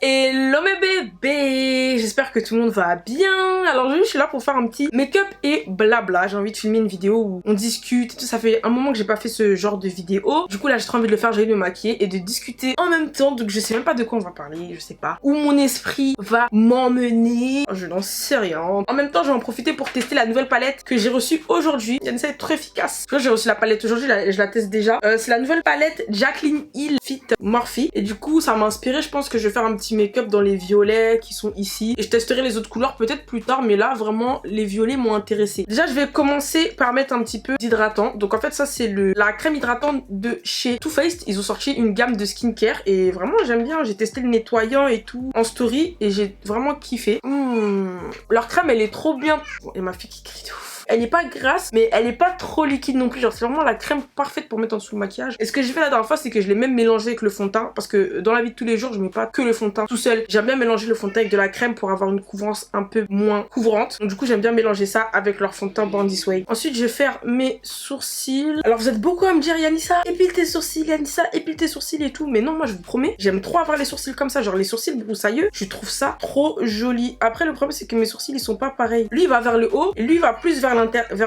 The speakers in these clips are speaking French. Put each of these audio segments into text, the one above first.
Hello mes bébés, j'espère que tout le monde va bien. Alors je suis là pour faire un petit make-up et blabla. J'ai envie de filmer une vidéo où on discute et tout. Ça fait un moment que j'ai pas fait ce genre de vidéo. Du coup là j'ai trop envie de le faire, j'ai envie de me maquiller et de discuter en même temps. Donc je sais même pas de quoi on va parler, je sais pas où mon esprit va m'emmener. Je n'en sais rien. En même temps je vais en profiter pour tester la nouvelle palette que j'ai reçue aujourd'hui. Yanissa est trop efficace. Tu vois, j'ai reçu la palette aujourd'hui, je la teste déjà. C'est la nouvelle palette Jaclyn Hill Fit Morphe. Et du coup ça m'a inspiré, je pense que je vais faire un petit make-up dans les violets qui sont ici et je testerai les autres couleurs peut-être plus tard, mais là vraiment les violets m'ont intéressé. Déjà je vais commencer par mettre un petit peu d'hydratant. Donc en fait ça c'est la crème hydratante de chez Too Faced. Ils ont sorti une gamme de skincare et vraiment j'aime bien. J'ai testé le nettoyant et tout en story et j'ai vraiment kiffé. Leur crème elle est trop bien. Et ma fille qui crie de ouf. Elle n'est pas grasse, mais elle n'est pas trop liquide non plus. Genre, c'est vraiment la crème parfaite pour mettre en dessous le maquillage. Et ce que j'ai fait la dernière fois, c'est que je l'ai même mélangé avec le fond de teint. Parce que dans la vie de tous les jours, je mets pas que le fond de teint tout seul. J'aime bien mélanger le fond de teint avec de la crème pour avoir une couvrance un peu moins couvrante. Donc, du coup, j'aime bien mélanger ça avec leur fond de teint Born This Way. Ensuite, je vais faire mes sourcils. Alors, vous êtes beaucoup à me dire, Yanissa, épile tes sourcils, Yanissa, épile tes sourcils et tout. Mais non, moi, je vous promets, j'aime trop avoir les sourcils comme ça. Genre, les sourcils broussailleux, je trouve ça trop joli. Après, le problème, c'est que mes sourcils, ils sont pas pareils. Lui, il va vers le haut et lui, il va plus vers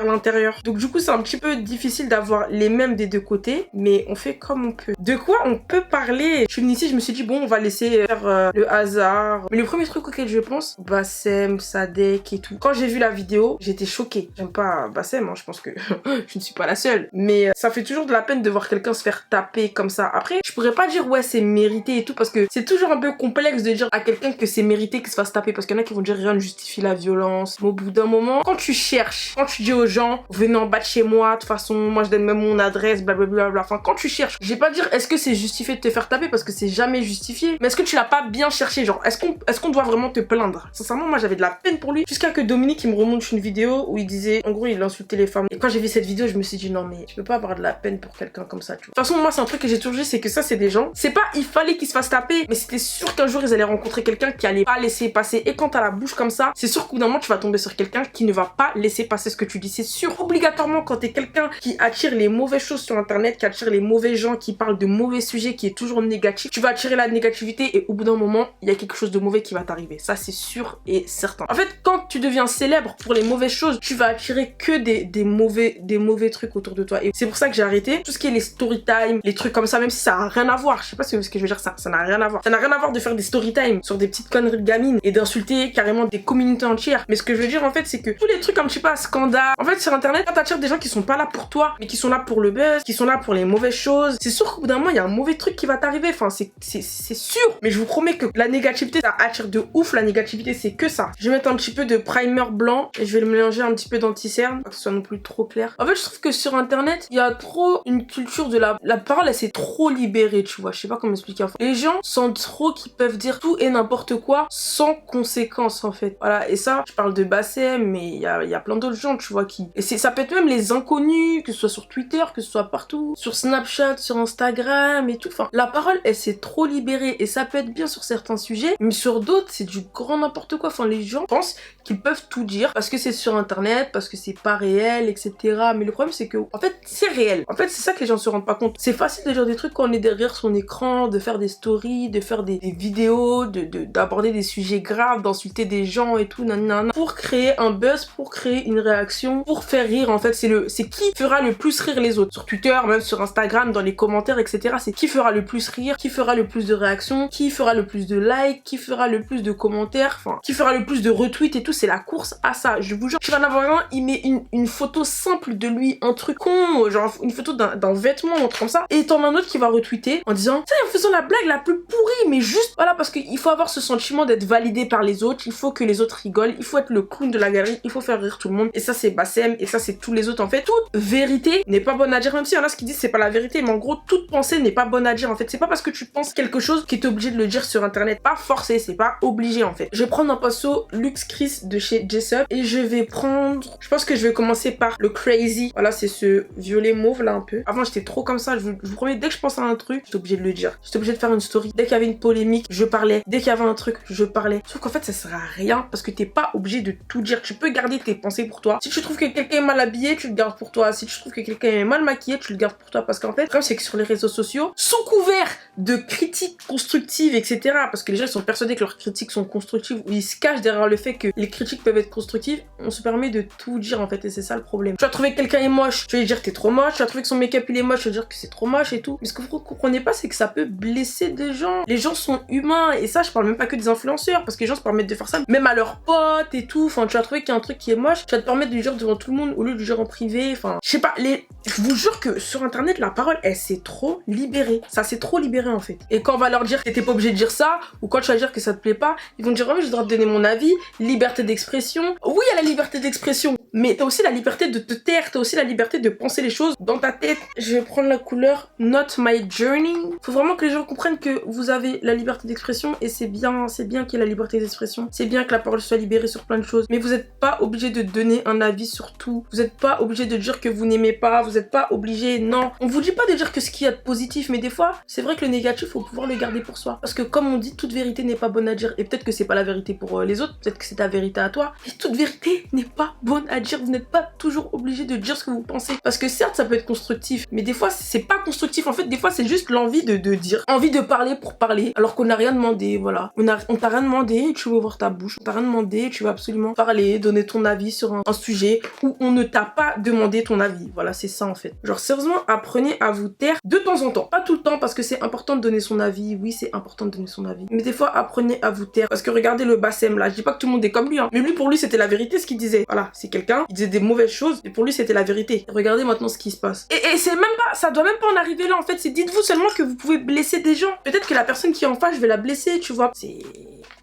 l'intérieur. Donc du coup c'est un petit peu difficile d'avoir les mêmes des deux côtés, mais on fait comme on peut. De quoi on peut parler? Je suis venue ici, je me suis dit bon on va laisser faire le hasard. Mais le premier truc auquel je pense, Bassem, Sadek et tout. Quand j'ai vu la vidéo, j'étais choquée. J'aime pas Bassem, hein, je pense que je ne suis pas la seule. Mais ça fait toujours de la peine de voir quelqu'un se faire taper comme ça. Après, je pourrais pas dire ouais c'est mérité et tout, parce que c'est toujours un peu complexe de dire à quelqu'un que c'est mérité qu'il se fasse taper, parce qu'il y en a qui vont dire rien ne justifie la violence. Mais au bout d'un moment, quand tu cherches, quand tu dis aux gens venez en bas de chez moi, de toute façon moi je donne même mon adresse, blablabla. Enfin quand tu cherches, je vais pas dire est-ce que c'est justifié de te faire taper parce que c'est jamais justifié, mais est-ce que tu l'as pas bien cherché? Genre est-ce qu'on doit vraiment te plaindre? Sincèrement moi j'avais de la peine pour lui, jusqu'à que Dominique il me remonte une vidéo où il disait en gros il insultait les femmes. Et quand j'ai vu cette vidéo je me suis dit non mais tu peux pas avoir de la peine pour quelqu'un comme ça, tu vois. De toute façon moi c'est un truc que j'ai toujours dit, c'est que ça c'est des gens, c'est pas il fallait qu'ils se fassent taper, mais c'était sûr qu'un jour ils allaient rencontrer quelqu'un qui allait pas laisser passer. Et quand t'as la bouche comme ça, c'est sûr qu'au bout d'un moment tu vas tomber sur quelqu'un qui ne va pas laisser passer ce que tu dis, c'est sûr. Obligatoirement quand t'es quelqu'un qui attire les mauvaises choses sur internet, qui attire les mauvais gens, qui parle de mauvais sujets, qui est toujours négatif, tu vas attirer la négativité et au bout d'un moment il y a quelque chose de mauvais qui va t'arriver. Ça c'est sûr et certain. En fait quand tu deviens célèbre pour les mauvaises choses, tu vas attirer que des mauvais trucs autour de toi. Et c'est pour ça que j'ai arrêté tout ce qui est les story time, les trucs comme ça, même si ça a rien à voir. Je sais pas ce que je veux dire, ça n'a rien à voir. Ça n'a rien à voir de faire des story time sur des petites conneries de gamines et d'insulter carrément des communautés entières. Mais ce que je veux dire en fait c'est que tous les trucs un petit peu à scandale, en fait sur internet quand t'attires des gens qui sont pas là pour toi, mais qui sont là pour le buzz, qui sont là pour les mauvaises choses, c'est sûr qu'au bout d'un moment il y a un mauvais truc qui va t'arriver. Enfin c'est sûr. Mais je vous promets que la négativité ça attire de ouf. La négativité c'est que ça. Je vais mettre un petit peu de primer blanc et je vais le mélanger un petit peu d'anti-cerne, pas que ce soit non plus trop clair. En fait je trouve que sur internet il y a trop une culture de la parole, elle s'est trop libérée, tu vois. Je sais pas comment expliquer. Les gens sentent trop qu'ils peuvent dire tout et n'importe quoi sans conséquence en fait. Voilà, et ça je parle de Bassem, mais il y a plein d'autres gens, tu vois, qui... Et ça peut être même les inconnus, que ce soit sur Twitter, que ce soit partout, sur Snapchat, sur Instagram et tout. Enfin, la parole, elle s'est trop libérée et ça peut être bien sur certains sujets, mais sur d'autres, c'est du grand n'importe quoi. Enfin, les gens pensent qu'ils peuvent tout dire parce que c'est sur internet, parce que c'est pas réel, etc. Mais le problème, c'est que, en fait, c'est réel. En fait, c'est ça que les gens se rendent pas compte. C'est facile de dire des trucs quand on est derrière son écran, de faire des stories, de faire des vidéos, d'aborder des sujets graves, d'insulter des gens et tout, nanana, pour créer un buzz, pour créer une réaction, pour faire rire. En fait, c'est qui fera le plus rire les autres. Sur Twitter, même sur Instagram, dans les commentaires, etc. C'est qui fera le plus rire, qui fera le plus de réactions, qui fera le plus de likes, qui fera le plus de commentaires, enfin, qui fera le plus de retweets et tout. C'est la course à ça. Je vous jure, tu vas en avoir un, il met une photo simple de lui, un truc con, genre une photo d'un vêtement, un truc comme ça, et t'en as un autre qui va retweeter en disant, tiens, en faisant la blague la plus pourrie, mais juste, voilà, parce qu'il faut avoir ce sentiment d'être validé par les autres, il faut que les autres rigolent, il faut être le clown de la galerie, il faut faire rire tout le monde, et ça c'est Bassem, et ça c'est tous les autres en fait. Toute vérité n'est pas bonne à dire, même s'il y en a ce qui disent c'est pas la vérité, mais en gros toute pensée n'est pas bonne à dire en fait. C'est pas parce que tu penses quelque chose que t'es obligé de le dire sur internet, pas forcé, c'est pas obligé en fait. Je vais prendre un pinceau Luxe Chris de chez Jessup et je vais prendre, je pense que je vais commencer par le Crazy. Voilà, c'est ce violet mauve là un peu. Avant j'étais trop comme ça, je vous promets, dès que je pense à un truc, j'étais obligée de le dire, j'étais obligée de faire une story. Dès qu'il y avait une polémique, je parlais. Dès qu'il y avait un truc, je parlais. Sauf qu'en fait ça sert à rien parce que t'es pas obligé de tout dire. Tu peux garder tes pensées pour toi, toi. Si tu trouves que quelqu'un est mal habillé, tu le gardes pour toi. Si tu trouves que quelqu'un est mal maquillé, tu le gardes pour toi. Parce qu'en fait, le problème c'est que sur les réseaux sociaux, sous couvert de critiques constructives, etc. Parce que les gens ils sont persuadés que leurs critiques sont constructives ou ils se cachent derrière le fait que les critiques peuvent être constructives, on se permet de tout dire en fait et c'est ça le problème. Tu vas trouver que quelqu'un est moche, tu vas lui dire que t'es trop moche. Tu vas trouver que son make-up il est moche, tu vas dire que c'est trop moche et tout. Mais ce que vous comprenez pas, c'est que ça peut blesser des gens. Les gens sont humains et ça, je parle même pas que des influenceurs parce que les gens se permettent de faire ça, même à leurs potes et tout. Enfin, tu vas trouver qu'il y a un truc qui est moche, tu vas te permettre de le dire devant tout le monde au lieu de le dire en privé. Enfin, je sais pas, je vous jure que sur internet, la parole, elle s'est trop libérée. Ça s'est trop libéré en fait. Et quand on va leur dire que t'es pas obligé de dire ça, ou quand tu vas dire que ça te plaît pas, ils vont dire oh mais j'ai le droit de donner mon avis, liberté d'expression. Oui, il y a la liberté d'expression, mais t'as aussi la liberté de te taire, t'as aussi la liberté de penser les choses dans ta tête. Je vais prendre la couleur Not My Journey. Faut vraiment que les gens comprennent que vous avez la liberté d'expression et c'est bien qu'il y ait la liberté d'expression. C'est bien que la parole soit libérée sur plein de choses, mais vous n'êtes pas obligé de donner un avis sur tout. Vous n'êtes pas obligé de dire que vous n'aimez pas, vous n'êtes pas obligé, non. On vous dit pas de dire que ce qu'il y a de positif, mais des fois, c'est vrai que le négatif, faut pouvoir le garder pour soi. Parce que comme on dit, toute vérité n'est pas bonne à dire. Et peut-être que c'est pas la vérité pour les autres, peut-être que c'est ta vérité à toi. Mais toute vérité n'est pas bonne à dire. Vous n'êtes pas toujours obligé de dire ce que vous pensez. Parce que certes, ça peut être constructif, mais des fois, c'est pas constructif. En fait, des fois, c'est juste l'envie de dire. Envie de parler pour parler, alors qu'on n'a rien demandé, voilà. On t'a rien demandé, tu veux ouvrir ta bouche. On t'a rien demandé, tu veux absolument parler, donner ton avis sur un sujet où on ne t'a pas demandé ton avis. Voilà, c'est ça en fait. Genre, sérieusement, apprenez à vous taire de temps en temps. Pas tout le temps, parce que c'est important de donner son avis. Oui, c'est important de donner son avis. Mais des fois, apprenez à vous taire. Parce que regardez le Bassem là, je dis pas que tout le monde est comme lui, hein. Mais lui, pour lui, c'était la vérité ce qu'il disait. Voilà, c'est quelqu'un qui disait des mauvaises choses, et pour lui, c'était la vérité. Regardez maintenant ce qui se passe. Et c'est même pas, ça doit même pas en arriver là en fait. C'est dites-vous seulement que vous pouvez blesser des gens. Peut-être que la personne qui est en face, je vais la blesser, tu vois. C'est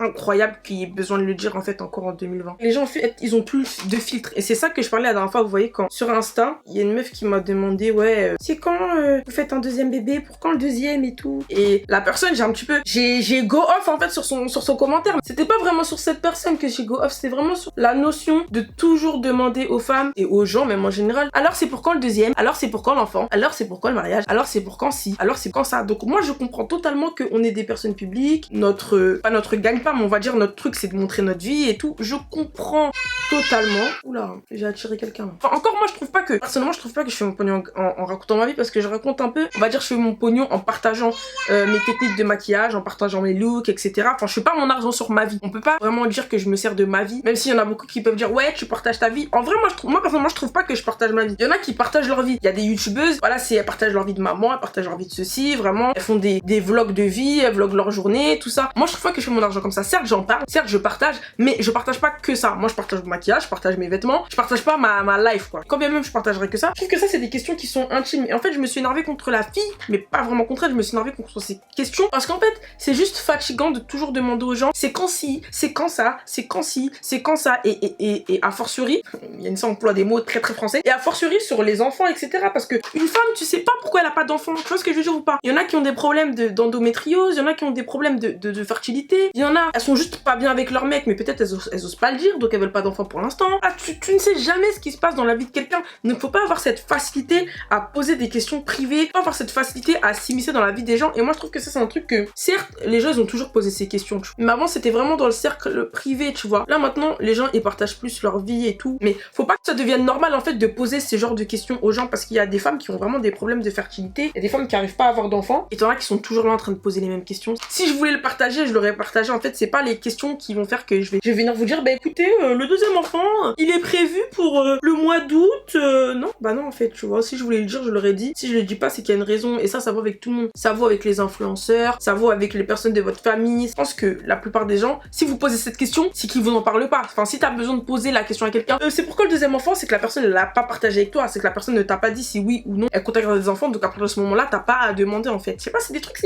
incroyable qu'il y ait besoin de le dire en fait encore en 2020. Les gens en fait, ils ont plus de filtres. Et c'est ça que je parlais la dernière fois, vous voyez, quand sur Insta, il y a une meuf qui m'a demandé ouais, c'est quand vous faites un deuxième bébé, pour quand le deuxième et tout. Et la personne, j'ai un petit peu, j'ai go off en fait sur son commentaire. C'était pas vraiment sur cette personne que j'ai go off, c'était vraiment sur la notion de toujours demander aux femmes et aux gens même en général. Alors c'est pour quand le deuxième? Alors c'est pour quand l'enfant? Alors c'est pour quand le mariage? Alors c'est pour quand si? Alors c'est quand ça? Donc moi je comprends totalement qu'on est des personnes publiques, pas notre gagne-pain, mais on va dire notre truc c'est de montrer notre vie et tout. Je comprends totalement. Oula, j'ai attiré quelqu'un. Enfin encore moi je trouve pas que, personnellement je trouve pas que je fais mon pognon en racontant ma vie, parce que je raconte un peu, on va dire je fais mon pognon en partageant mes techniques de maquillage, en partageant mes looks, etc. Enfin je fais pas mon argent sur ma vie. On peut pas vraiment dire que je me sers de ma vie, même s'il y en a beaucoup qui peuvent dire ouais tu partages ta vie. En vrai moi personnellement je trouve pas que je partage ma vie. Il y en a qui partagent leur vie. Il y a des youtubeuses, voilà, elles partagent leur vie de maman, elles partagent leur vie de ceci, vraiment. Elles font des vlogs de vie, elles vloguent leur journée, tout ça. Moi je trouve pas que je fais mon argent comme ça. Certes j'en parle, certes je partage, mais je partage pas que ça. Moi je partage mon maquillage, je partage mes vêtements, je partage pas ma life quoi. Quand bien même je partagerais que ça, je trouve que ça c'est des questions qui sont intimes. Et en fait je me suis énervée contre la fille, mais pas vraiment contre elle, je me suis énervée contre ces questions parce qu'en fait c'est juste fatigant de toujours demander aux gens c'est quand si, c'est quand ça, c'est quand si, c'est quand ça, et a fortiori, il y a une emploie des mots très français, et a fortiori sur les enfants, etc. Parce que une femme, tu sais pas pourquoi elle a pas d'enfants, tu vois ce que je veux dire ou pas? Il y en a qui ont des problèmes d'endométriose, il y en a qui ont des problèmes de fertilité, il y en a, elles sont juste pas bien avec leur mec, mais peut-être elles osent pas le dire, donc elles veulent pas d'enfants pour l'instant. Ah, tu ne sais jamais ce qui se passe dans la vie de quelqu'un. Il ne faut pas avoir cette facilité à poser des questions privées, pas avoir cette facilité à s'immiscer dans la vie des gens, et moi je trouve que ça c'est un truc que, certes, les gens ils ont toujours posé ces questions, mais avant c'était vraiment dans le cercle privé, tu vois. Là maintenant, les gens ils partagent plus leur vie et tout, mais faut pas que ça devienne normal en fait de poser ce genre de questions aux gens, parce qu'il y a des femmes qui ont vraiment des problèmes de fertilité, il y a des femmes qui arrivent pas à avoir d'enfants, et t'en as qui sont toujours là en train de poser les mêmes questions. Si je voulais le partager, je l'aurais partagé. En fait, c'est pas les questions qui vont faire que je vais venir vous dire bah écoutez, le deuxième enfant, il est prévu pour le mois d'août. Non, bah non en fait, tu vois, si je voulais le dire, je l'aurais dit. Si je le dis pas, c'est qu'il y a une raison, et ça vaut avec tout le monde. Ça vaut avec les influenceurs, ça vaut avec les personnes de votre famille. Je pense que la plupart des gens, si vous posez cette question, c'est qu'ils vous en parlent pas. Enfin, si t'as besoin de poser la question à quelqu'un, c'est pourquoi le deuxième enfant, c'est que la personne elle l'a pas partagé avec toi, c'est que la personne ne t'a pas dit si oui ou non elle compte avoir des enfants, donc à partir de ce moment-là, t'as pas à demander en fait. Je sais pas, c'est des trucs,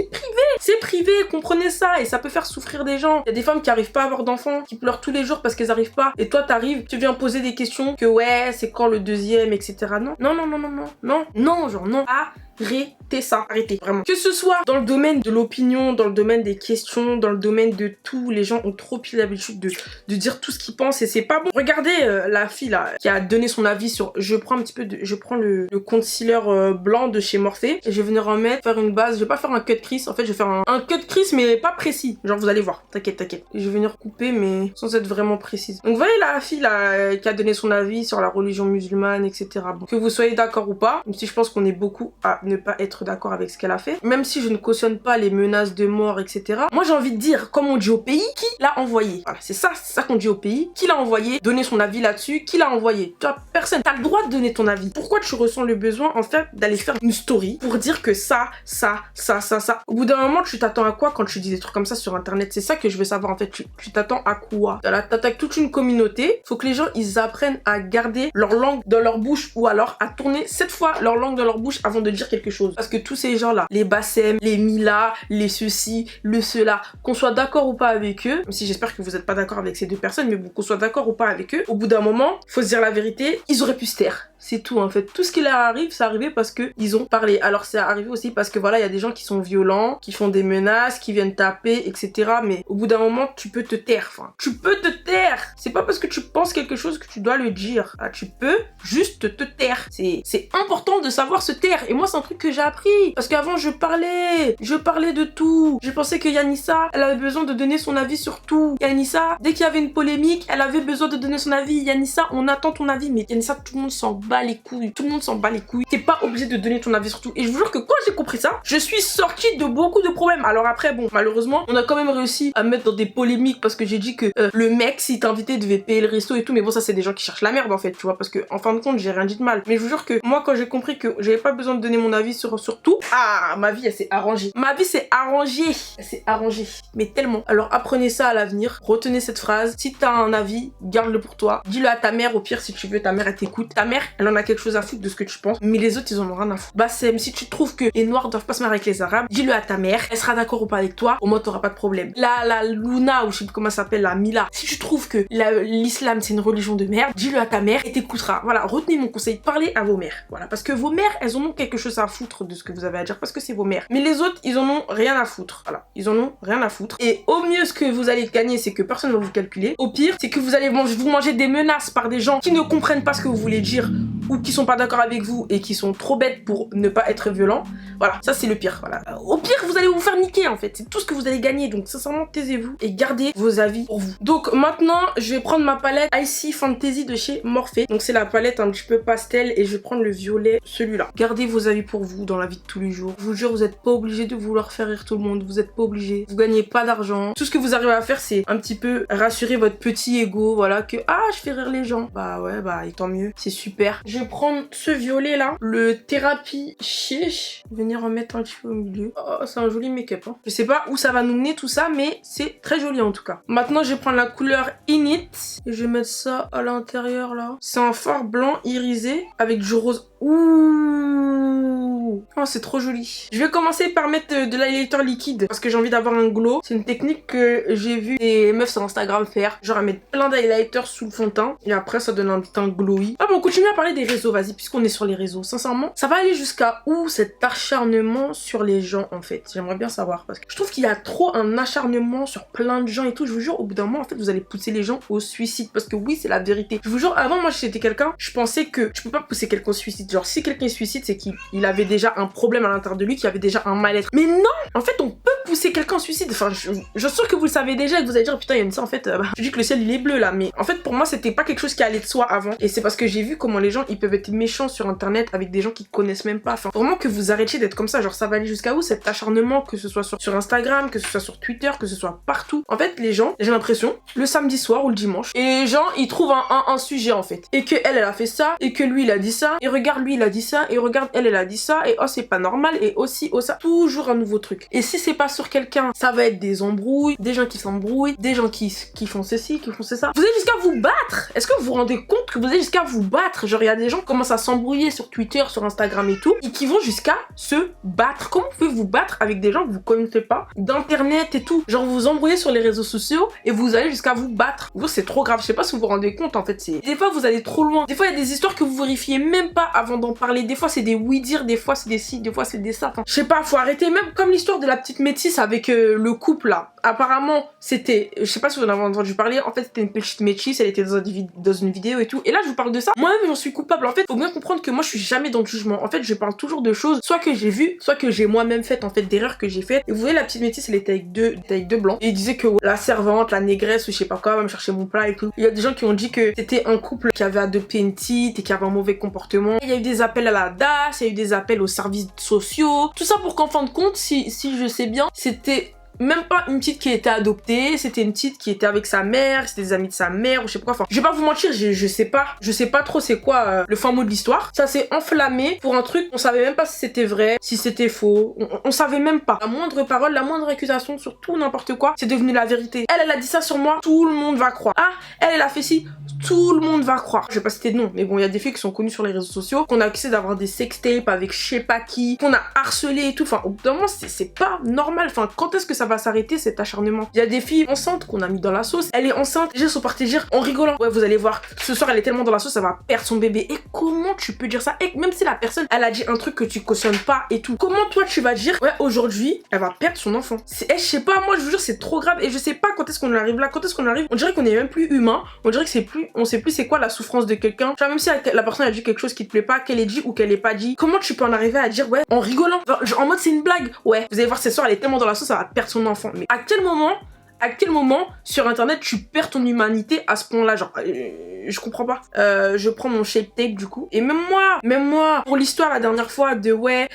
c'est privé, comprenez ça, et ça peut faire souffrir des gens. Il y a des femmes qui arrivent pas à avoir d'enfants, qui pleurent tous les jours parce qu'elles arrivent pas, et toi t'arrives, tu viens poser des questions que ouais, c'est quand le deuxième, etc. Non, genre non. Arrêtez ça, arrêtez, vraiment. Que ce soit dans le domaine de l'opinion, dans le domaine des questions, dans le domaine de tout, les gens ont trop pris l'habitude de dire tout ce qu'ils pensent et c'est pas bon. Regardez la fille là qui a donné son avis sur, je prends le concealer blanc de chez Morphe et je vais venir en mettre, faire une base, je vais pas faire un cut crease, en fait je vais faire un cut crease mais pas précis, genre vous allez voir. T'inquiète, t'inquiète. Je vais venir couper, mais sans être vraiment précise. Donc, vous voyez la fille là, qui a donné son avis sur la religion musulmane, etc. Bon, que vous soyez d'accord ou pas, même si je pense qu'on est beaucoup à ne pas être d'accord avec ce qu'elle a fait, même si je ne cautionne pas les menaces de mort, etc. Moi, j'ai envie de dire, comme on dit au pays, qui l'a envoyé? Voilà, c'est ça qu'on dit au pays. Qui l'a envoyé? Donner son avis là-dessus. Qui l'a envoyé? Toi, personne. T'as le droit de donner ton avis. Pourquoi tu ressens le besoin, en fait, d'aller faire une story pour dire que ça. Au bout d'un moment, tu t'attends à quoi quand tu dis des trucs comme ça sur internet? C'est ça que je veux savoir, en fait. Tu t'attends à quoi? T'attaques toute une communauté. Faut que les gens, ils apprennent à garder leur langue dans leur bouche ou alors à tourner 7 fois leur langue dans leur bouche avant de dire quelque chose. Parce que tous ces gens-là, les Bassem, les Mila, les ceci, le cela, qu'on soit d'accord ou pas avec eux, même si j'espère que vous n'êtes pas d'accord avec ces deux personnes, mais bon, qu'on soit d'accord ou pas avec eux, au bout d'un moment, faut se dire la vérité, ils auraient pu se taire. C'est tout en fait. Tout ce qui leur arrive, c'est arrivé parce que ils ont parlé. Alors c'est arrivé aussi parce que voilà, il y a des gens qui sont violents, qui font des menaces, qui viennent taper, etc. Mais au bout d'un moment, tu peux te taire. Enfin, tu peux te taire. C'est pas parce que tu penses quelque chose que tu dois le dire. Ah, tu peux juste te taire. C'est important de savoir se taire. Et moi, c'est un truc que j'ai appris. Parce qu'avant, je parlais de tout. Je pensais que Yanissa, elle avait besoin de donner son avis sur tout. Yanissa, dès qu'il y avait une polémique, elle avait besoin de donner son avis. Yanissa, on attend ton avis. Mais Yanissa, tout le monde s'en bat les couilles. Tout le monde s'en bat les couilles. T'es pas obligé de donner ton avis sur tout. Et je vous jure que quand j'ai compris ça, je suis sortie de beaucoup de problèmes. Alors après, bon, malheureusement, on a quand même réussi à me mettre dans des polémiques parce que j'ai dit que le mec, s'il t'invitait, devait payer le resto et tout. Mais bon, ça, c'est des gens qui cherchent la merde en fait, tu vois. Parce que en fin de compte, j'ai rien dit de mal. Mais je vous jure que moi, quand j'ai compris que j'avais pas besoin de donner mon avis sur tout, ah, ma vie, elle s'est arrangée. Ma vie s'est arrangée. Elle s'est arrangée. Mais tellement. Alors apprenez ça à l'avenir. Retenez cette phrase. Si t'as un avis, garde-le pour toi. Dis-le à ta mère. Au pire, si tu veux, ta mère, elle t'écoute. Ta mère, elle en a quelque chose à foutre de ce que tu penses. Mais les autres, ils en ont rien à foutre. Bassem, si tu trouves que les noirs doivent pas se marier avec les arabes, dis-le à ta mère. Elle sera d'accord ou pas avec toi. Au moins, t'auras pas de problème. La Luna, ou je sais plus comment ça s'appelle, la Mila. Si tu trouves que l'islam, c'est une religion de merde, dis-le à ta mère et t'écoutera. Voilà, retenez mon conseil. Parlez à vos mères. Voilà, parce que vos mères, elles en ont quelque chose à foutre de ce que vous avez à dire parce que c'est vos mères. Mais les autres, ils en ont rien à foutre. Voilà, ils en ont rien à foutre. Et au mieux, ce que vous allez gagner, c'est que personne ne va vous calculer. Au pire, c'est que vous allez vous manger des menaces par des gens qui ne comprennent pas ce que vous voulez dire ou qui sont pas d'accord avec vous et qui sont trop bêtes pour ne pas être violents. Voilà, ça c'est le pire. Voilà. Au pire, vous allez vous faire niquer en fait. C'est tout ce que vous allez gagner. Donc sincèrement, taisez-vous et gardez vos avis pour vous. Donc maintenant, je vais prendre ma palette Icy Fantasy de chez Morphe. Donc c'est la palette un petit peu pastel et je vais prendre le violet, celui-là. Gardez vos avis pour vous dans la vie de tous les jours. Je vous jure, vous n'êtes pas obligé de vouloir faire rire tout le monde. Vous n'êtes pas obligé. Vous gagnez pas d'argent. Tout ce que vous arrivez à faire, c'est un petit peu rassurer votre petit ego. Voilà, que je fais rire les gens. Bah ouais, bah et tant mieux. C'est super. Je vais prendre ce violet là, le Thérapie Chiche. Venir en mettre un petit peu au milieu. Oh, c'est un joli make-up. Hein. Je sais pas où ça va nous mener tout ça, mais c'est très joli en tout cas. Maintenant, je vais prendre la couleur Init et je vais mettre ça à l'intérieur là. C'est un fard blanc irisé avec du rose. Ouh, oh, c'est trop joli. Je vais commencer par mettre de l'highlighter liquide parce que j'ai envie d'avoir un glow. C'est une technique que j'ai vu des meufs sur Instagram faire. Genre à mettre plein d'highlighter sous le fond de teint et après ça donne un teint glowy. Ah bon, on continue à parler des réseaux, vas-y, puisqu'on est sur les réseaux. Sincèrement, ça va aller jusqu'à où cet acharnement sur les gens en fait? J'aimerais bien savoir parce que je trouve qu'il y a trop un acharnement sur plein de gens et tout. Je vous jure, au bout d'un moment, en fait, vous allez pousser les gens au suicide parce que oui, c'est la vérité. Je vous jure, avant moi, j'étais quelqu'un, je pensais que tu peux pas pousser quelqu'un au suicide. Genre, si quelqu'un est suicide, c'est qu'il avait déjà un problème à l'intérieur de lui, qu'il avait déjà un mal-être. Mais non! En fait, on peut pousser quelqu'un au suicide. Enfin, je suis sûre que vous le savez déjà et que vous allez dire, putain, il y a une ça en fait. Je dis que le ciel il est bleu là, mais en fait, pour moi, c'était pas quelque chose qui allait de soi avant. Et c'est parce que j'ai vu comment les gens ils peuvent être méchants sur internet avec des gens qui connaissent même pas. Enfin, vraiment que vous arrêtiez d'être comme ça. Genre, ça va aller jusqu'à où cet acharnement, que ce soit sur Instagram, que ce soit sur Twitter, que ce soit partout. En fait, les gens, j'ai l'impression, le samedi soir ou le dimanche, et les gens ils trouvent un sujet en fait. Et que elle a fait ça, et que lui il a dit ça, et regarde lui il a dit ça, et regarde elle a dit ça, et oh c'est pas normal, et aussi oh ça. Toujours un nouveau truc. Et si c'est pas sur quelqu'un, ça va être des embrouilles, des gens qui s'embrouillent, des gens qui font ceci, qui font ça. Vous allez jusqu'à vous battre. Est-ce que vous vous rendez compte que vous allez jusqu'à vous battre? Genre il y a des gens qui commencent à s'embrouiller sur Twitter, sur Instagram et tout, et qui vont jusqu'à se battre. Comment vous pouvez vous battre avec des gens que vous connaissez pas, d'internet et tout? Genre vous vous embrouillez sur les réseaux sociaux et vous allez jusqu'à vous battre. Vous c'est trop grave. Je sais pas si vous vous rendez compte en fait. Des fois vous allez trop loin. Des fois il y a des histoires que vous vérifiez même pas avant d'en parler. Des fois c'est des oui-dire, des fois c'est des si, des fois c'est des ça. Enfin, je sais pas, faut arrêter. Même comme l'histoire de la petite médecine métisse avec le couple là. Apparemment, c'était, je sais pas si vous en avez entendu parler, en fait c'était une petite métisse, elle était dans une vidéo et tout. Et là je vous parle de ça, moi-même j'en suis coupable. En fait, faut bien comprendre que moi je suis jamais dans le jugement. En fait, je parle toujours de choses, soit que j'ai vu, soit que j'ai moi-même fait, en fait, d'erreurs que j'ai faites. Et vous voyez, la petite métisse, elle était avec deux blancs. Et il disait que ouais, la servante, la négresse ou je sais pas quoi, va me chercher mon plat et tout. Il y a des gens qui ont dit que c'était un couple qui avait adopté une petite et qui avait un mauvais comportement. Il y a eu des appels à la DAS, il y a eu des appels aux services sociaux. Tout ça pour qu'en fin de compte, si je sais bien, c'était même pas une petite qui était adoptée, c'était une petite qui était avec sa mère, c'était des amis de sa mère ou je sais pas quoi. Enfin, je vais pas vous mentir, je sais pas trop c'est quoi le fin mot de l'histoire. Ça s'est enflammé pour un truc, on savait même pas si c'était vrai, si c'était faux, on savait même pas. La moindre parole, la moindre accusation sur tout n'importe quoi, c'est devenu la vérité. Elle a dit ça sur moi, tout le monde va croire. Ah, elle a fait ci, tout le monde va croire. Je vais pas citer de nom, mais bon, il y a des filles qui sont connues sur les réseaux sociaux, qu'on a accusé d'avoir des sextapes avec je sais pas qui, qu'on a harcelé et tout. Enfin, au bout d'un moment, c'est pas normal. Enfin, quand est-ce que ça va s'arrêter cet acharnement? Il y a des filles enceintes qu'on a mis dans la sauce. Elle est enceinte, les gens sont partis dire en rigolant. Ouais, vous allez voir, ce soir elle est tellement dans la sauce, elle va perdre son bébé. Et comment tu peux dire ça? Et même si la personne, elle a dit un truc que tu cautionnes pas et tout, comment toi tu vas dire, ouais, aujourd'hui, elle va perdre son enfant? Je sais pas, moi je vous jure, c'est trop grave. Et je sais pas quand est-ce qu'on arrive là, quand est-ce qu'on arrive. On dirait qu'on est même plus humain. On dirait que c'est plus, on sait plus c'est quoi la souffrance de quelqu'un. Genre, même si la personne a dit quelque chose qui te plaît pas, qu'elle ait dit ou qu'elle ait pas dit, comment tu peux en arriver à dire ouais en rigolant, genre, en mode c'est une blague? Ouais, vous allez voir, cette soeur elle est tellement dans la sauce, elle va perdre son enfant. Mais à quel moment sur internet tu perds ton humanité à ce point là? Genre je comprends pas. Je prends mon shape tape du coup, et même moi pour l'histoire la dernière fois de ouais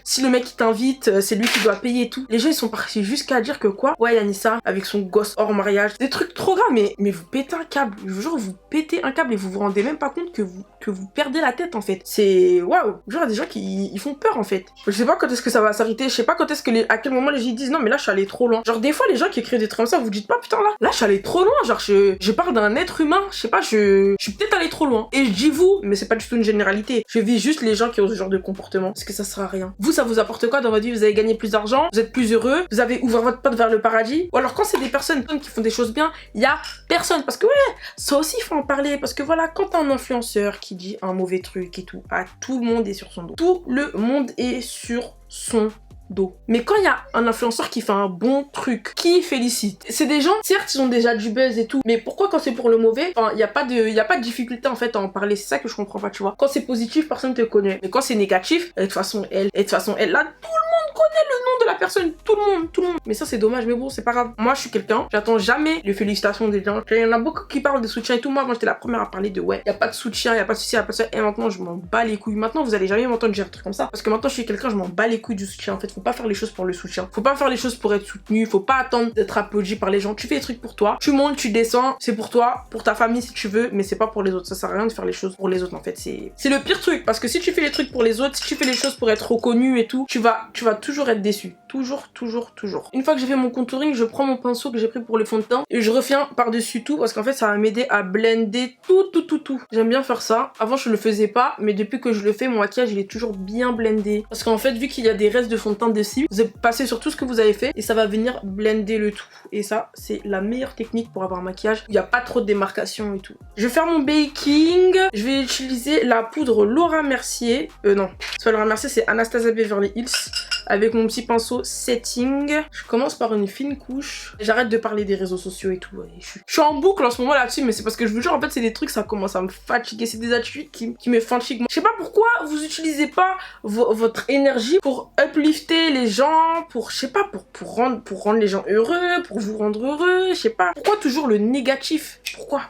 si le mec il t'invite c'est lui qui doit payer et tout, les gens ils sont partis jusqu'à dire que quoi, ouais Yanissa avec son gosse hors mariage, des trucs trop graves. Mais vous pétez un câble, je vous jure, vous pétez un câble et vous vous rendez même pas compte que vous perdez la tête en fait. C'est waouh, genre des gens qui ils font peur en fait. Je sais pas quand est-ce que ça va s'arrêter, je sais pas quand est-ce que à quel moment les gens disent non mais là je suis allé trop loin. Genre des fois les gens qui écrivent des trucs comme ça, vous dites pas putain là je suis allé trop loin, genre je parle d'un être humain, je sais pas, je suis peut-être allé trop loin. Et je dis vous, mais c'est pas du tout une généralité. Je vis juste les gens qui ont ce genre de comportement, parce que ça sert à rien. Vous, ça vous apporte quoi dans votre vie? Vous avez gagné plus d'argent, vous êtes plus heureux, vous avez ouvert votre porte vers le paradis. Ou alors quand c'est des personnes qui font des choses bien, il y a personne. Parce que ouais, ça aussi il faut en parler, parce que voilà, quand t'as un influenceur qui dit un mauvais truc et tout, tout le monde est sur son dos. Tout le monde est sur son dos. Mais quand il y a un influenceur qui fait un bon truc, qui félicite, c'est des gens, certes ils ont déjà du buzz et tout, mais pourquoi quand c'est pour le mauvais, enfin il y a pas de difficulté en fait à en parler, c'est ça que je comprends pas, tu vois. Quand c'est positif, personne te connaît, mais quand c'est négatif, de toute façon elle, là tout le monde connaît le nom de la personne, tout le monde. Mais ça c'est dommage, mais bon c'est pas grave. Moi je suis quelqu'un, j'attends jamais les félicitations des gens. Il y en a beaucoup qui parlent de soutien et tout, moi j'étais la première à parler de ouais, y a pas de soutien, y a pas de souci, y a pas de ça, et maintenant je m'en bats les couilles. Maintenant vous allez jamais m'entendre dire un truc comme ça, parce que maintenant je suis quelqu'un, je m'en bats les couilles du soutien en fait. Faut pas faire les choses pour le soutien, faut pas faire les choses pour être soutenu, faut pas attendre d'être applaudi par les gens. Tu fais des trucs pour toi, tu montes, tu descends, c'est pour toi, pour ta famille si tu veux, mais c'est pas pour les autres. Ça sert à rien de faire les choses pour les autres en fait, c'est le pire truc, parce que si tu fais les trucs pour les autres, si tu fais les choses pour être reconnu et tout, tu vas toujours être déçu, toujours. Une fois que j'ai fait mon contouring, je prends mon pinceau que j'ai pris pour le fond de teint et je refais par dessus tout, parce qu'en fait ça va m'aider à blender tout. J'aime bien faire ça. Avant je le faisais pas, mais depuis que je le fais, mon maquillage il est toujours bien blendé, parce qu'en fait vu qu'il y a des restes de fond de teint dessus, vous passez sur tout ce que vous avez fait et ça va venir blender le tout. Et ça c'est la meilleure technique pour avoir un maquillage, il n'y a pas trop de démarcation et tout. Je vais faire mon baking, je vais utiliser la poudre Laura Mercier, non c'est pas Laura Mercier, c'est Anastasia Beverly Hills, avec mon petit pinceau setting. Je commence par une fine couche. J'arrête de parler des réseaux sociaux et tout. Je suis en boucle en ce moment là-dessus, mais c'est parce que je vous jure, en fait, c'est des trucs, ça commence à me fatiguer. C'est des attitudes qui me fatiguent. Je sais pas pourquoi vous utilisez pas votre énergie pour uplifter les gens, pour, je sais pas, pour rendre les gens heureux, pour vous rendre heureux. Je sais pas. Pourquoi toujours le négatif? Pourquoi?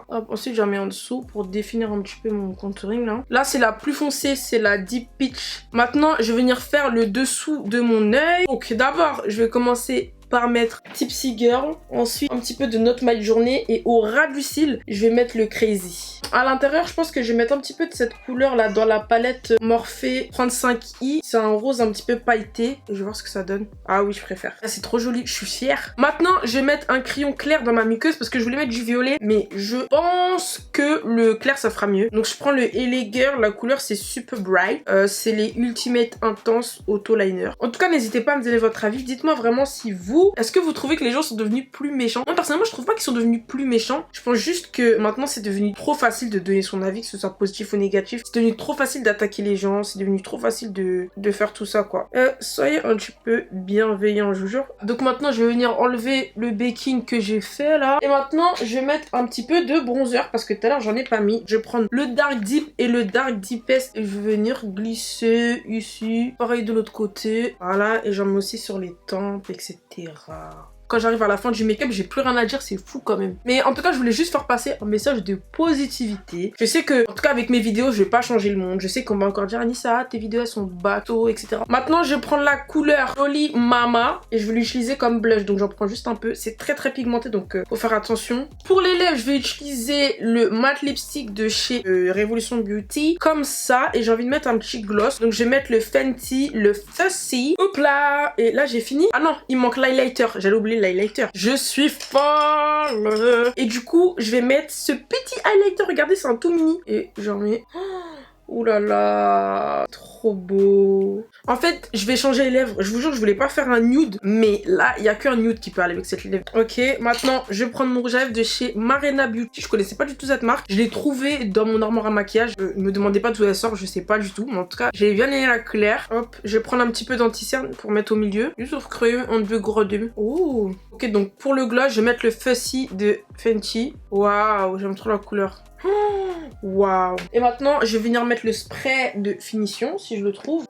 Hop, ensuite j'en mets en dessous pour définir un petit peu mon contouring là. Là c'est la plus foncée, c'est la Deep Peach. Maintenant je vais venir faire le dessous de mon œil. Donc d'abord je vais commencer par mettre Tipsy Girl, ensuite un petit peu de Not My Journey, et au ras du cil je vais mettre le Crazy. À l'intérieur je pense que je vais mettre un petit peu de cette couleur là dans la palette Morphe 35i. C'est un rose un petit peu pailleté, je vais voir ce que ça donne. Ah oui je préfère, c'est trop joli, je suis fière. Maintenant je vais mettre un crayon clair dans ma muqueuse parce que je voulais mettre du violet, mais je pense que le clair ça fera mieux. Donc je prends le LA Girl, la couleur c'est Super Bright, c'est les Ultimate Intense Auto Liner. En tout cas n'hésitez pas à me donner votre avis, dites-moi vraiment si vous coup, est-ce que vous trouvez que les gens sont devenus plus méchants? Moi personnellement je trouve pas qu'ils sont devenus plus méchants. Je pense juste que maintenant c'est devenu trop facile de donner son avis, que ce soit positif ou négatif. C'est devenu trop facile d'attaquer les gens, c'est devenu trop facile de faire tout ça quoi. Soyez un petit peu bienveillant, je vous jure. Donc maintenant je vais venir enlever le baking que j'ai fait là. Et maintenant je vais mettre un petit peu de bronzer parce que tout à l'heure j'en ai pas mis. Je vais prendre le Dark Deep et le Dark Deepest et je vais venir glisser ici. Pareil de l'autre côté. Voilà, et j'en mets aussi sur les tempes, etc. Quand j'arrive à la fin du make-up, j'ai plus rien à dire, c'est fou quand même. Mais en tout cas, je voulais juste faire passer un message de positivité. Je sais que, en tout cas, avec mes vidéos, je vais pas changer le monde. Je sais qu'on va encore dire, Anissa, tes vidéos, elles sont bateaux, etc. Maintenant, je vais prendre la couleur Jolly Mama et je vais l'utiliser comme blush. Donc, j'en prends juste un peu. C'est très, très pigmenté, donc faut faire attention. Pour les lèvres, je vais utiliser le matte lipstick de chez Revolution Beauty. Comme ça. Et j'ai envie de mettre un petit gloss. Donc, je vais mettre le Fenty, le Fussy. Hop là. Et là, j'ai fini. Ah non, il manque l'highlighter. J'allais oublier l'highlighter. Je suis folle. Et du coup, je vais mettre ce petit highlighter. Regardez, c'est un tout mini. Et j'en mets... Ouh là là, trop beau. En fait, je vais changer les lèvres. Je vous jure, je voulais pas faire un nude, mais là, il y a qu'un nude qui peut aller avec cette lèvre. Ok, maintenant, je vais prendre mon rouge à lèvres de chez Marina Beauty. Je connaissais pas du tout cette marque. Je l'ai trouvé dans mon armoire à maquillage. Me demandez pas d'où elle sort, je sais pas du tout. Mais en tout cas, j'ai bien aimé la couleur. Hop, je vais prendre un petit peu d'anti-cerne pour mettre au milieu. Juste sur crayon, on veut gros demi. Oh. Ok, donc pour le gloss, je vais mettre le Fussy de Fenty. Waouh, j'aime trop la couleur. Waouh. Et maintenant, je vais venir mettre le spray de finition, si je le trouve.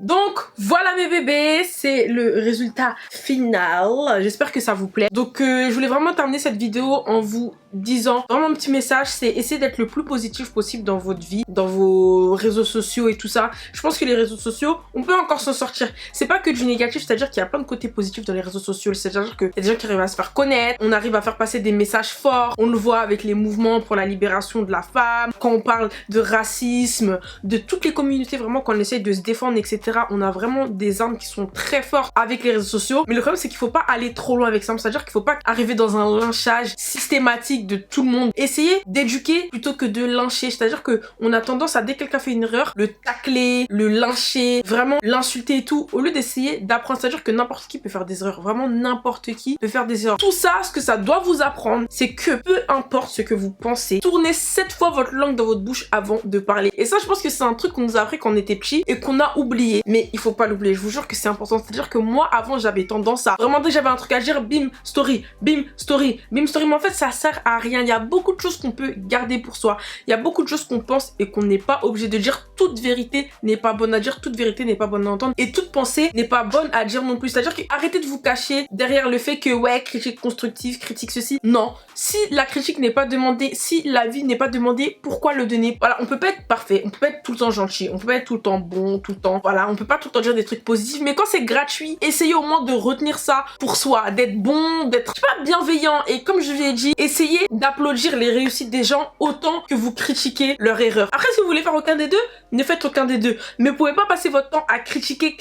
Donc voilà mes bébés, c'est le résultat final. J'espère que ça vous plaît. Donc je voulais vraiment terminer cette vidéo en vous disant vraiment un petit message, c'est essayer d'être le plus positif possible dans votre vie, dans vos réseaux sociaux et tout ça. Je pense que les réseaux sociaux, on peut encore s'en sortir. C'est pas que du négatif, c'est-à-dire qu'il y a plein de côtés positifs dans les réseaux sociaux. C'est-à-dire qu'il y a des gens qui arrivent à se faire connaître, on arrive à faire passer des messages forts. On le voit avec les mouvements pour la libération de la femme, quand on parle de racisme, de toutes les communautés, vraiment quand on essaye de se défendre, etc. On a vraiment des armes qui sont très fortes avec les réseaux sociaux. Mais le problème, c'est qu'il faut pas aller trop loin avec ça. C'est-à-dire qu'il faut pas arriver dans un lynchage systématique de tout le monde. Essayez d'éduquer plutôt que de lyncher. C'est-à-dire que on a tendance à, dès que quelqu'un fait une erreur, le tacler, le lyncher, vraiment l'insulter et tout, au lieu d'essayer d'apprendre. C'est-à-dire que n'importe qui peut faire des erreurs. Vraiment n'importe qui peut faire des erreurs. Tout ça, ce que ça doit vous apprendre, c'est que peu importe ce que vous pensez, tournez 7 fois votre langue dans votre bouche avant de parler. Et ça, je pense que c'est un truc qu'on nous a appris quand on était petit et qu'on a oublié. Mais il faut pas l'oublier. Je vous jure que c'est important. C'est-à-dire que moi, avant, j'avais tendance à vraiment, dès que j'avais un truc à dire, bim, story, bim, story, bim, story. Mais en fait, ça sert à rien. Il y a beaucoup de choses qu'on peut garder pour soi. Il y a beaucoup de choses qu'on pense et qu'on n'est pas obligé de dire. Toute vérité n'est pas bonne à dire. Toute vérité n'est pas bonne à entendre. Et toute pensée n'est pas bonne à dire non plus. C'est-à-dire que arrêtez de vous cacher derrière le fait que, ouais, critique constructive, critique ceci. Non. Si la critique n'est pas demandée, si l'avis n'est pas demandé, pourquoi le donner? Voilà, on peut pas être parfait. On peut pas être tout le temps gentil. On peut pas être tout le temps bon, tout le temps. Voilà, on peut pas tout le temps dire des trucs positifs. Mais quand c'est gratuit, essayez au moins de retenir ça pour soi. D'être bon, d'être, je sais pas, bienveillant. Et comme je l'ai dit, essayez d'applaudir les réussites des gens autant que vous critiquez leur erreur. Après, si vous voulez faire aucun des deux, ne faites aucun des deux. Mais vous pouvez pas passer votre temps à critiquer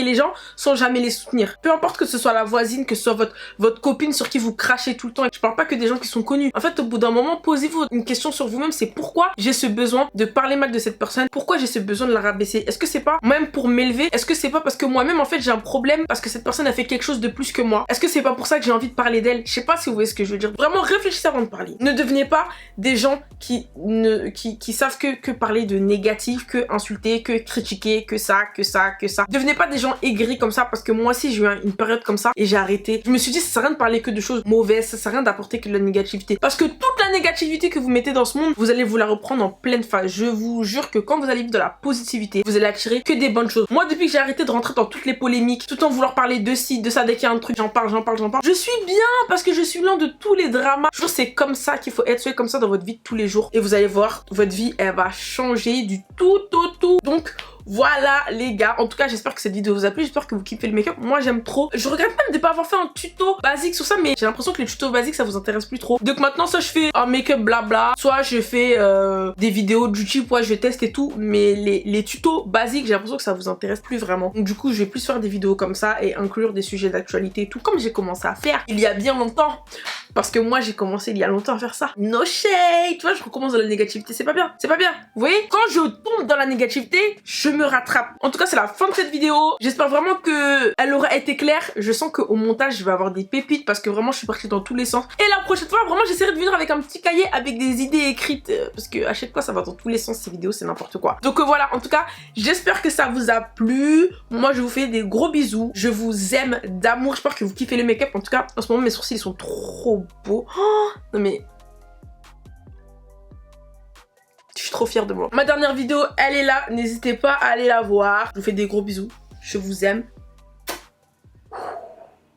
les gens sans jamais les soutenir. Peu importe que ce soit la voisine, que ce soit votre copine sur qui vous crachez tout le temps. Et je parle pas que des gens qui sont connus. En fait, au bout d'un moment, posez-vous une question sur vous-même. C'est pourquoi j'ai ce besoin de parler mal de cette personne? Pourquoi j'ai ce besoin de la rabaisser? Est-ce que c'est pas même pour m'élever? Est-ce que c'est pas parce que moi-même, en fait, j'ai un problème parce que cette personne a fait quelque chose de plus que moi? Est-ce que c'est pas pour ça que j'ai envie de parler d'elle? Je sais pas si vous voyez ce que je veux dire. Vraiment, réfléchissez avant de parler. Ne devenez pas des gens qui savent que parler de négatif, que insulter, que critiquer, que ça. Devenez pas des gens aigris comme ça, parce que moi aussi j'ai eu une période comme ça et j'ai arrêté. Je me suis dit, ça sert à rien de parler que de choses mauvaises, ça sert à rien d'apporter que de la négativité. Parce que toute la négativité que vous mettez dans ce monde, vous allez vous la reprendre en pleine face. Je vous jure que quand vous allez vivre de la positivité, vous allez attirer que des bonnes choses. Moi, depuis que j'ai arrêté de rentrer dans toutes les polémiques, tout en vouloir parler de ci, de ça, dès qu'il y a un truc, j'en parle. Je suis bien parce que je suis loin de tous les dramas. Je jure, c'est comme ça qu'il faut être, soyez comme ça dans votre vie de tous les jours. Et vous allez voir, votre vie, elle va changer du tout au tout. Donc, voilà les gars, en tout cas j'espère que cette vidéo vous a plu, j'espère que vous kiffez le make-up, moi j'aime trop. Je regrette même de pas avoir fait un tuto basique sur ça, mais j'ai l'impression que les tutos basiques ça vous intéresse plus trop. Donc maintenant soit je fais un make-up blabla, soit je fais des vidéos de YouTube, ouais je teste et tout, mais les tutos basiques j'ai l'impression que ça vous intéresse plus vraiment. Donc du coup je vais plus faire des vidéos comme ça et inclure des sujets d'actualité et tout, comme j'ai commencé à faire il y a bien longtemps. Parce que moi j'ai commencé il y a longtemps à faire ça. No shade, tu vois, je recommence dans la négativité, c'est pas bien, c'est pas bien. Vous voyez, quand je tombe dans la négativité, je je me rattrape. En tout cas, c'est la fin de cette vidéo. J'espère vraiment que elle aura été claire. Je sens qu'au montage, je vais avoir des pépites parce que vraiment, je suis partie dans tous les sens. Et la prochaine fois, vraiment, j'essaierai de venir avec un petit cahier avec des idées écrites parce que à chaque fois, ça va dans tous les sens ces vidéos, c'est n'importe quoi. Donc voilà, en tout cas, j'espère que ça vous a plu. Moi, je vous fais des gros bisous. Je vous aime d'amour. J'espère que vous kiffez le make-up. En tout cas, en ce moment, mes sourcils ils sont trop beaux. Oh, non mais... je suis trop fière de moi. Ma dernière vidéo, elle est là. N'hésitez pas à aller la voir. Je vous fais des gros bisous. Je vous aime.